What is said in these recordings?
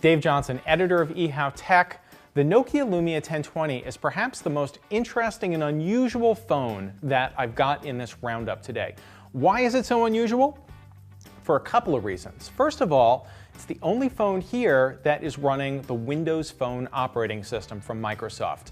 Dave Johnson, editor of eHow Tech. The Nokia Lumia 1020 is perhaps the most interesting and unusual phone that I've got in this roundup today. Why is it so unusual? For a couple of reasons. First of all, it's the only phone here that is running the Windows Phone operating system from Microsoft.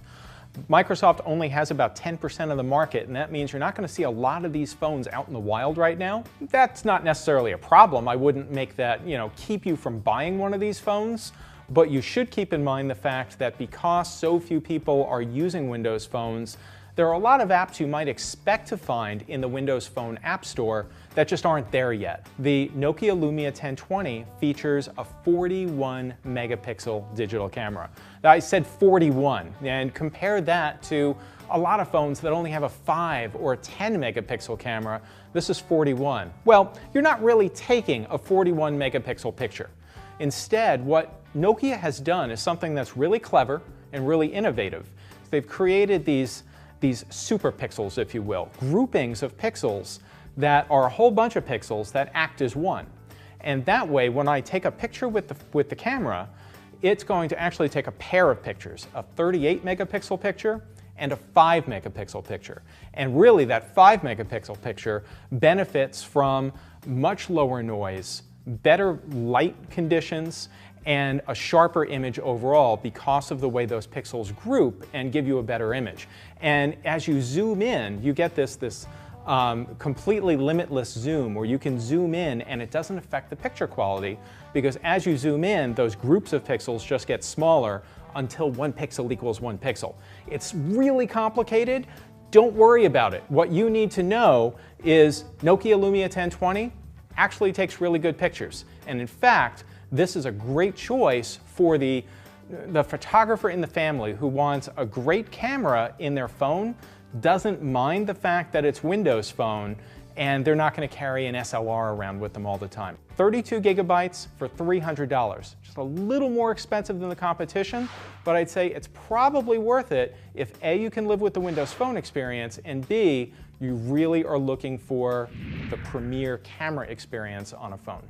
Microsoft only has about 10% of the market, and that means you're not going to see a lot of these phones out in the wild right now. That's not necessarily a problem. I wouldn't make that, keep you from buying one of these phones, but you should keep in mind the fact that because so few people are using Windows phones, there are a lot of apps you might expect to find in the Windows Phone App Store that just aren't there yet. The Nokia Lumia 1020 features a 41 megapixel digital camera. I said 41, and compare that to a lot of phones that only have a 5 or a 10 megapixel camera. This is 41. Well, you're not really taking a 41 megapixel picture. Instead, what Nokia has done is something that's really clever and really innovative. They've created these super pixels, if you will, groupings of pixels that are a whole bunch of pixels that act as one. And that way, when I take a picture with the camera, it's going to actually take a pair of pictures, a 38 megapixel picture and a 5 megapixel picture. And really, that 5 megapixel picture benefits from much lower noise, better light conditions, and a sharper image overall because of the way those pixels group and give you a better image. And as you zoom in, you get this completely limitless zoom where you can zoom in and it doesn't affect the picture quality, because as you zoom in, those groups of pixels just get smaller until 1 pixel equals 1 pixel. It's really complicated. Don't worry about it. What you need to know is Nokia Lumia 1020 actually takes really good pictures. And in fact, this is a great choice for the photographer in the family who wants a great camera in their phone, doesn't mind the fact that it's Windows Phone, and they're not going to carry an SLR around with them all the time. 32 gigabytes for $300. Just a little more expensive than the competition, but I'd say it's probably worth it if A, you can live with the Windows Phone experience, and B, you really are looking for the premier camera experience on a phone.